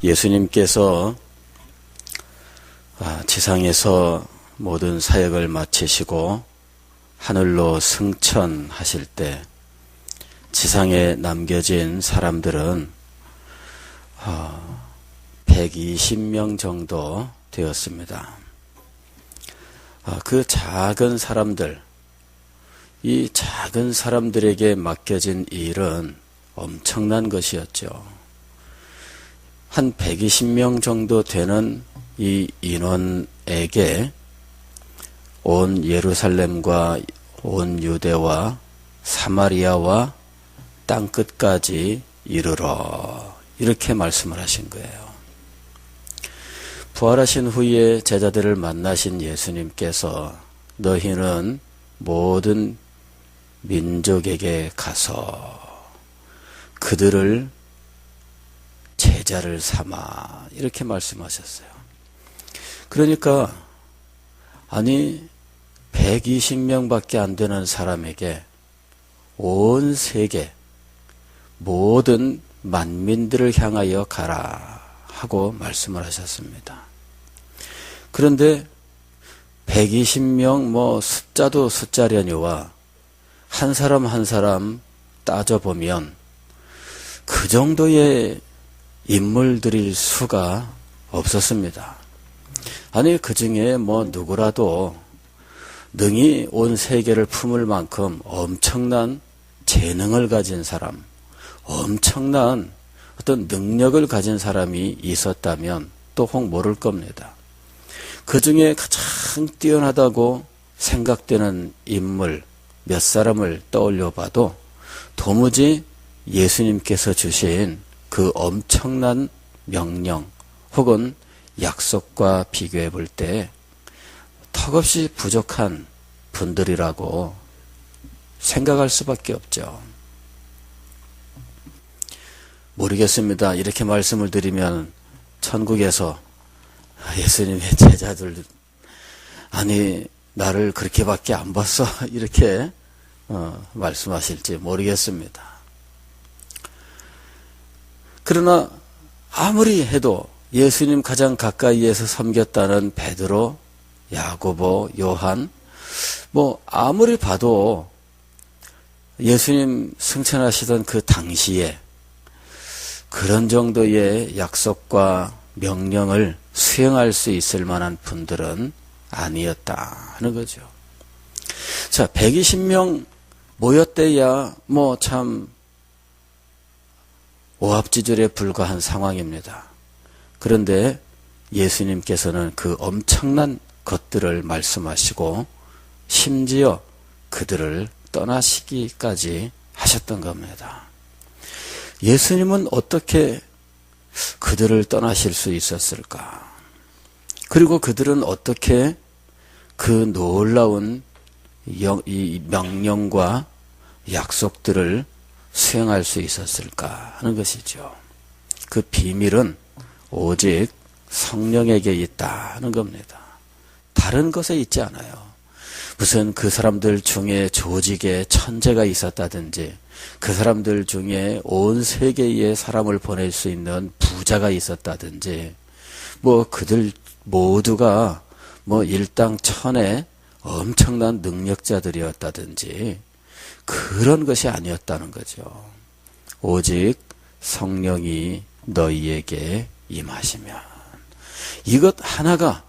예수님께서 지상에서 모든 사역을 마치시고 하늘로 승천하실 때 지상에 남겨진 사람들은 120명 정도 되었습니다. 그 작은 사람들, 이 작은 사람들에게 맡겨진 일은 엄청난 것이었죠. 한 120명 정도 되는 이 인원에게 온 예루살렘과 온 유대와 사마리아와 땅끝까지 이르러 이렇게 말씀을 하신 거예요. 부활하신 후에 제자들을 만나신 예수님께서 너희는 모든 민족에게 가서 그들을 제자를 삼아 이렇게 말씀하셨어요. 그러니까 120명밖에 안 되는 사람에게 온 세계 모든 만민들을 향하여 가라 하고 말씀을 하셨습니다. 그런데 120명 숫자도 숫자려니와 한 사람 한 사람 따져보면 그 정도의 인물들일 수가 없었습니다. 그 중에 누구라도 능히 온 세계를 품을 만큼 엄청난 재능을 가진 사람, 엄청난 어떤 능력을 가진 사람이 있었다면 또 혹 모를 겁니다. 그 중에 가장 뛰어나다고 생각되는 인물 몇 사람을 떠올려 봐도 도무지 예수님께서 주신 그 엄청난 명령 혹은 약속과 비교해 볼 때 턱없이 부족한 분들이라고 생각할 수밖에 없죠. 모르겠습니다. 이렇게 말씀을 드리면 천국에서 예수님의 제자들 나를 그렇게밖에 안 봤어 이렇게 말씀하실지 모르겠습니다. 그러나 아무리 해도 예수님 가장 가까이에서 섬겼다는 베드로, 야고보, 요한 아무리 봐도 예수님 승천하시던 그 당시에 그런 정도의 약속과 명령을 수행할 수 있을 만한 분들은 아니었다 하는 거죠. 자, 120명 모였대야 참 오합지졸에 불과한 상황입니다. 그런데 예수님께서는 그 엄청난 것들을 말씀하시고 심지어 그들을 떠나시기까지 하셨던 겁니다. 예수님은 어떻게 그들을 떠나실 수 있었을까? 그리고 그들은 어떻게 그 놀라운 이 명령과 약속들을 수행할 수 있었을까 하는 것이죠. 그 비밀은 오직 성령에게 있다는 겁니다. 다른 것에 있지 않아요. 무슨 그 사람들 중에 조직에 천재가 있었다든지 그 사람들 중에 온 세계에 사람을 보낼 수 있는 부자가 있었다든지 그들 모두가 일당천의 엄청난 능력자들이었다든지 그런 것이 아니었다는 거죠. 오직 성령이 너희에게 임하시면 이것 하나가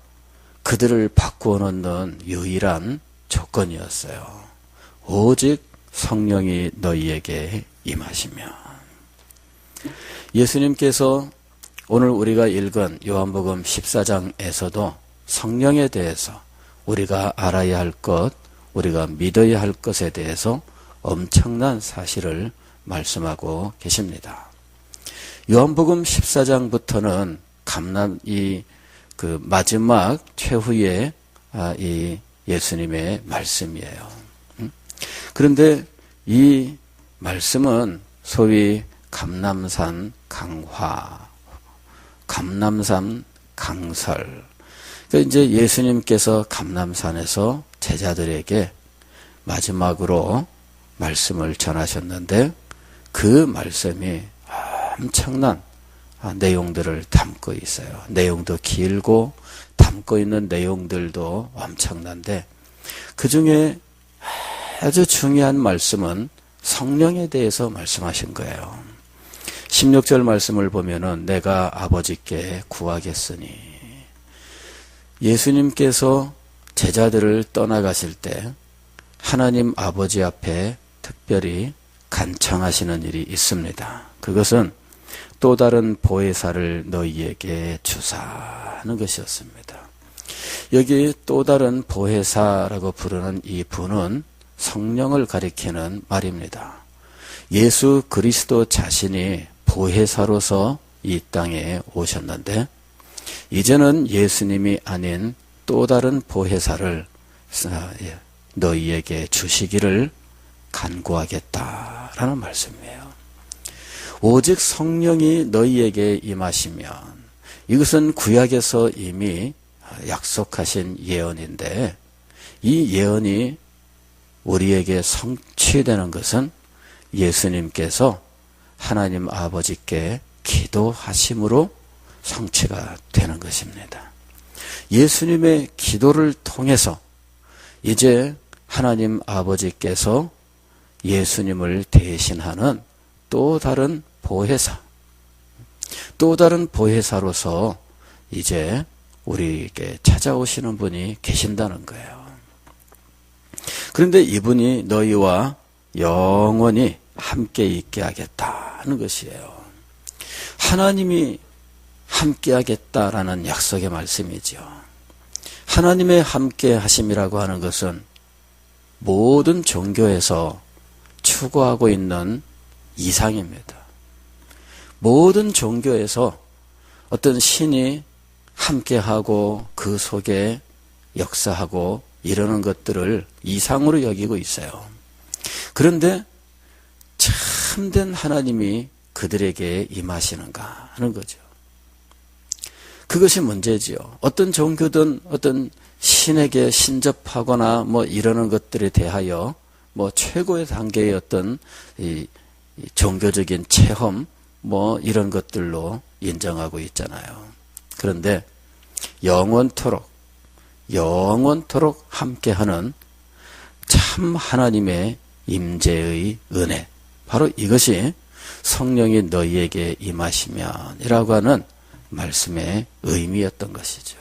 그들을 바꾸어 놓는 유일한 조건이었어요. 오직 성령이 너희에게 임하시면. 예수님께서 오늘 우리가 읽은 요한복음 14장에서도 성령에 대해서 우리가 알아야 할 것, 우리가 믿어야 할 것에 대해서 엄청난 사실을 말씀하고 계십니다. 요한복음 14장부터는 그 마지막 최후의 이 예수님의 말씀이에요. 그런데 이 말씀은 소위 감람산 강화, 감람산 강설. 그러니까 이제 예수님께서 감람산에서 제자들에게 마지막으로 말씀을 전하셨는데 그 말씀이 엄청난 내용들을 담고 있어요. 내용도 길고 담고 있는 내용들도 엄청난데 그 중에 아주 중요한 말씀은 성령에 대해서 말씀하신 거예요. 16절 말씀을 보면은 내가 아버지께 구하겠으니, 예수님께서 제자들을 떠나가실 때 하나님 아버지 앞에 특별히 간청하시는 일이 있습니다. 그것은 또 다른 보혜사를 너희에게 주사하는 것이었습니다. 여기 또 다른 보혜사라고 부르는 이 분은 성령을 가리키는 말입니다. 예수 그리스도 자신이 보혜사로서 이 땅에 오셨는데 이제는 예수님이 아닌 또 다른 보혜사를 너희에게 주시기를 간구하겠다라는 말씀이에요. 오직 성령이 너희에게 임하시면, 이것은 구약에서 이미 약속하신 예언인데 이 예언이 우리에게 성취되는 것은 예수님께서 하나님 아버지께 기도하심으로 성취가 되는 것입니다. 예수님의 기도를 통해서 이제 하나님 아버지께서 예수님을 대신하는 또 다른 보혜사, 또 다른 보혜사로서 이제 우리에게 찾아오시는 분이 계신다는 거예요. 그런데 이분이 너희와 영원히 함께 있게 하겠다는 것이에요. 하나님이 함께 하겠다라는 약속의 말씀이죠. 하나님의 함께 하심이라고 하는 것은 모든 종교에서 추구하고 있는 이상입니다. 모든 종교에서 어떤 신이 함께하고 그 속에 역사하고 이러는 것들을 이상으로 여기고 있어요. 그런데 참된 하나님이 그들에게 임하시는가 하는 거죠. 그것이 문제지요. 어떤 종교든 어떤 신에게 신접하거나 뭐 이러는 것들에 대하여 뭐 최고의 단계의 어떤 이 종교적인 체험 뭐 이런 것들로 인정하고 있잖아요. 그런데 영원토록 함께하는 참 하나님의 임재의 은혜, 바로 이것이 성령이 너희에게 임하시면이라고 하는 말씀의 의미였던 것이죠.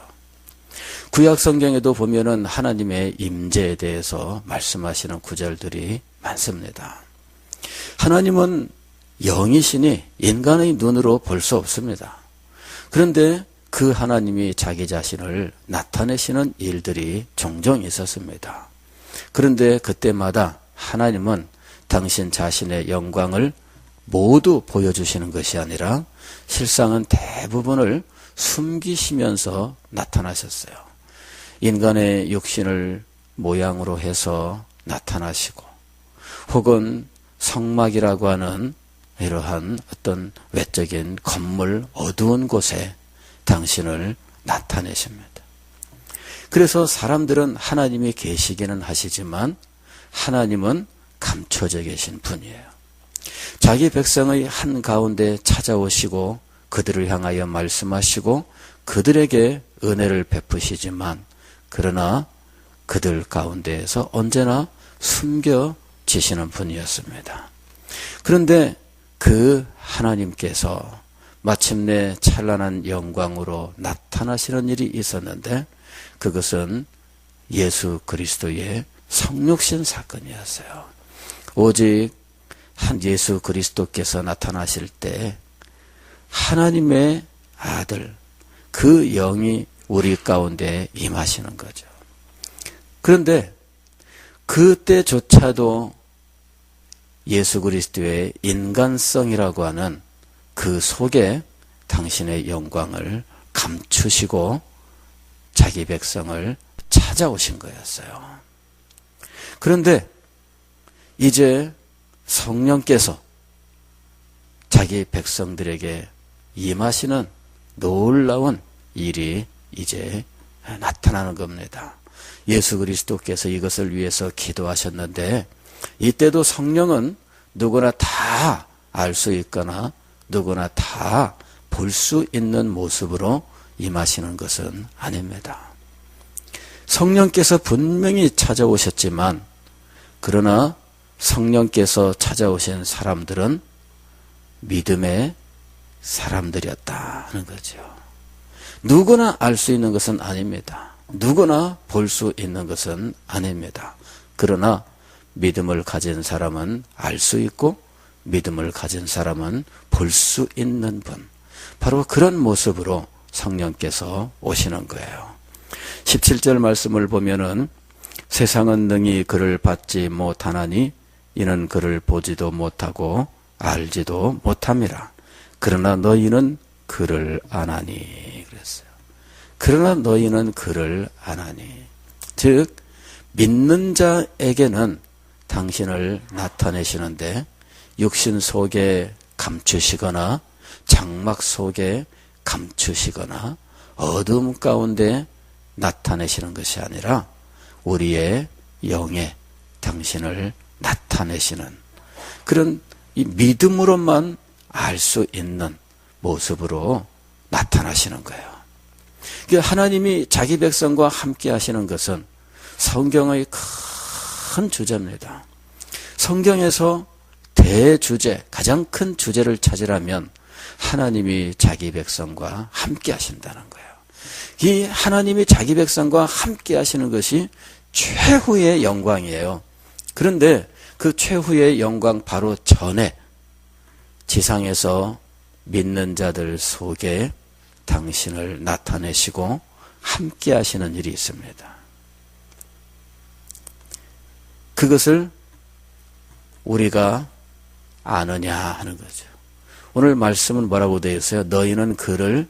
구약 성경에도 보면은 하나님의 임재에 대해서 말씀하시는 구절들이 많습니다. 하나님은 영이시니 인간의 눈으로 볼 수 없습니다. 그런데 그 하나님이 자기 자신을 나타내시는 일들이 종종 있었습니다. 그런데 그때마다 하나님은 당신 자신의 영광을 모두 보여주시는 것이 아니라 실상은 대부분을 숨기시면서 나타나셨어요. 인간의 육신을 모양으로 해서 나타나시고, 혹은 성막이라고 하는 이러한 어떤 외적인 건물 어두운 곳에 당신을 나타내십니다. 그래서 사람들은 하나님이 계시기는 하시지만 하나님은 감춰져 계신 분이에요. 자기 백성의 한가운데 찾아오시고 그들을 향하여 말씀하시고 그들에게 은혜를 베푸시지만, 그러나 그들 가운데에서 언제나 숨겨지시는 분이었습니다. 그런데 그 하나님께서 마침내 찬란한 영광으로 나타나시는 일이 있었는데 그것은 예수 그리스도의 성육신 사건이었어요. 오직 한 예수 그리스도께서 나타나실 때 하나님의 아들, 그 영이 우리 가운데 임하시는 거죠. 그런데 그때조차도 예수 그리스도의 인간성이라고 하는 그 속에 당신의 영광을 감추시고 자기 백성을 찾아오신 거였어요. 그런데 이제 성령께서 자기 백성들에게 임하시는 놀라운 일이 이제 나타나는 겁니다. 예수 그리스도께서 이것을 위해서 기도하셨는데 이때도 성령은 누구나 다 알 수 있거나 누구나 다 볼 수 있는 모습으로 임하시는 것은 아닙니다. 성령께서 분명히 찾아오셨지만 그러나 성령께서 찾아오신 사람들은 믿음의 사람들이었다 하는 거죠. 누구나 알 수 있는 것은 아닙니다. 누구나 볼 수 있는 것은 아닙니다. 그러나 믿음을 가진 사람은 알 수 있고 믿음을 가진 사람은 볼 수 있는 분, 바로 그런 모습으로 성령께서 오시는 거예요. 17절 말씀을 보면은 세상은 능히 그를 받지 못하나니 이는 그를 보지도 못하고 알지도 못함이라. 그러나 너희는 그를 아나니 그랬어요. 그러나 너희는 그를 아나니. 즉 믿는 자에게는 당신을 나타내시는데 육신 속에 감추시거나 장막 속에 감추시거나 어둠 가운데 나타내시는 것이 아니라 우리의 영에 당신을 나타내시는 그런 이 믿음으로만 알 수 있는 모습으로 나타나시는 거예요. 하나님이 자기 백성과 함께 하시는 것은 성경의 큰 주제입니다. 성경에서 대주제, 가장 큰 주제를 찾으라면 하나님이 자기 백성과 함께 하신다는 거예요. 이 하나님이 자기 백성과 함께 하시는 것이 최후의 영광이에요. 그런데 그 최후의 영광 바로 전에 지상에서 믿는 자들 속에 당신을 나타내시고 함께 하시는 일이 있습니다. 그것을 우리가 아느냐 하는 거죠. 오늘 말씀은 뭐라고 되어 있어요? 너희는 그를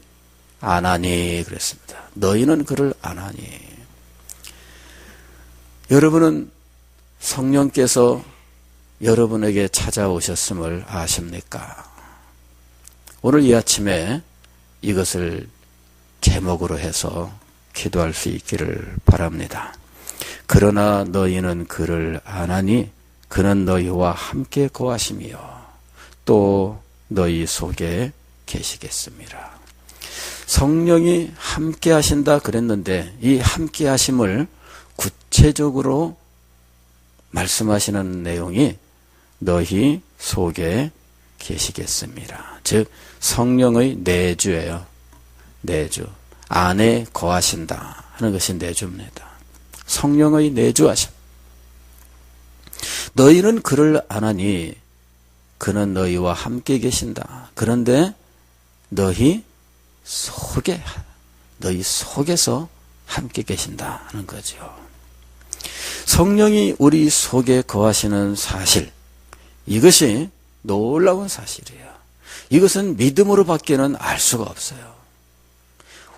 아나니 그랬습니다. 너희는 그를 아나니. 여러분은 성령께서 여러분에게 찾아오셨음을 아십니까? 오늘 이 아침에 이것을 제목으로 해서 기도할 수 있기를 바랍니다. 그러나 너희는 그를 아나니 그는 너희와 함께 거하시며 또 너희 속에 계시겠습니다. 성령이 함께 하신다 그랬는데 이 함께 하심을 구체적으로 말씀하시는 내용이 너희 속에 계시겠습니다. 즉 성령의 내주예요. 내주. 안에 거하신다 하는 것이 내주입니다. 성령의 내주하심. 너희는 그를 아나니 그는 너희와 함께 계신다. 그런데 너희 속에서 함께 계신다 하는 거죠. 성령이 우리 속에 거하시는 사실, 이것이 놀라운 사실이에요. 이것은 믿음으로 밖에는 알 수가 없어요.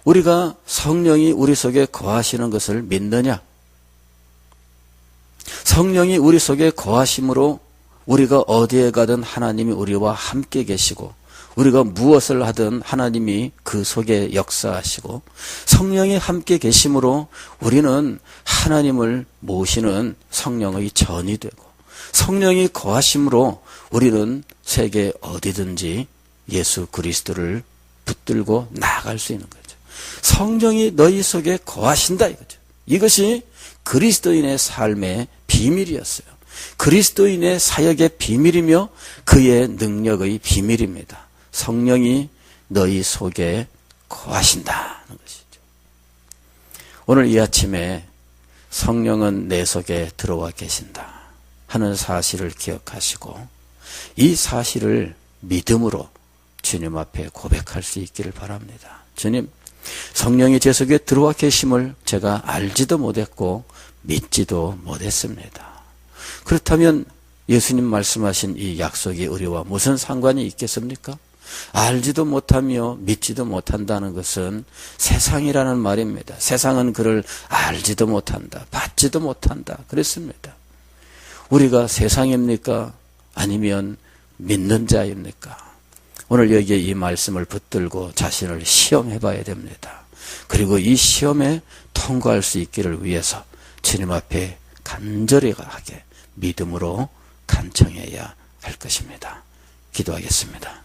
우리가 성령이 우리 속에 거하시는 것을 믿느냐? 성령이 우리 속에 거하심으로 우리가 어디에 가든 하나님이 우리와 함께 계시고 우리가 무엇을 하든 하나님이 그 속에 역사하시고 성령이 함께 계심으로 우리는 하나님을 모시는 성령의 전이 되고 성령이 거하심으로 우리는 세계 어디든지 예수 그리스도를 붙들고 나아갈 수 있는 거죠. 성령이 너희 속에 거하신다 이거죠. 이것이 그리스도인의 삶의 비밀이었어요. 그리스도인의 사역의 비밀이며 그의 능력의 비밀입니다. 성령이 너희 속에 거하신다는 것이죠. 오늘 이 아침에 성령은 내 속에 들어와 계신다 하는 사실을 기억하시고 이 사실을 믿음으로 주님 앞에 고백할 수 있기를 바랍니다. 주님, 성령이 제 속에 들어와 계심을 제가 알지도 못했고 믿지도 못했습니다. 그렇다면 예수님 말씀하신 이 약속이 우리와 무슨 상관이 있겠습니까? 알지도 못하며 믿지도 못한다는 것은 세상이라는 말입니다. 세상은 그를 알지도 못한다, 받지도 못한다 그랬습니다. 우리가 세상입니까? 아니면 믿는 자입니까? 오늘 여기에 이 말씀을 붙들고 자신을 시험해 봐야 됩니다. 그리고 이 시험에 통과할 수 있기를 위해서 주님 앞에 간절히 하게 믿음으로 간청해야 할 것입니다. 기도하겠습니다.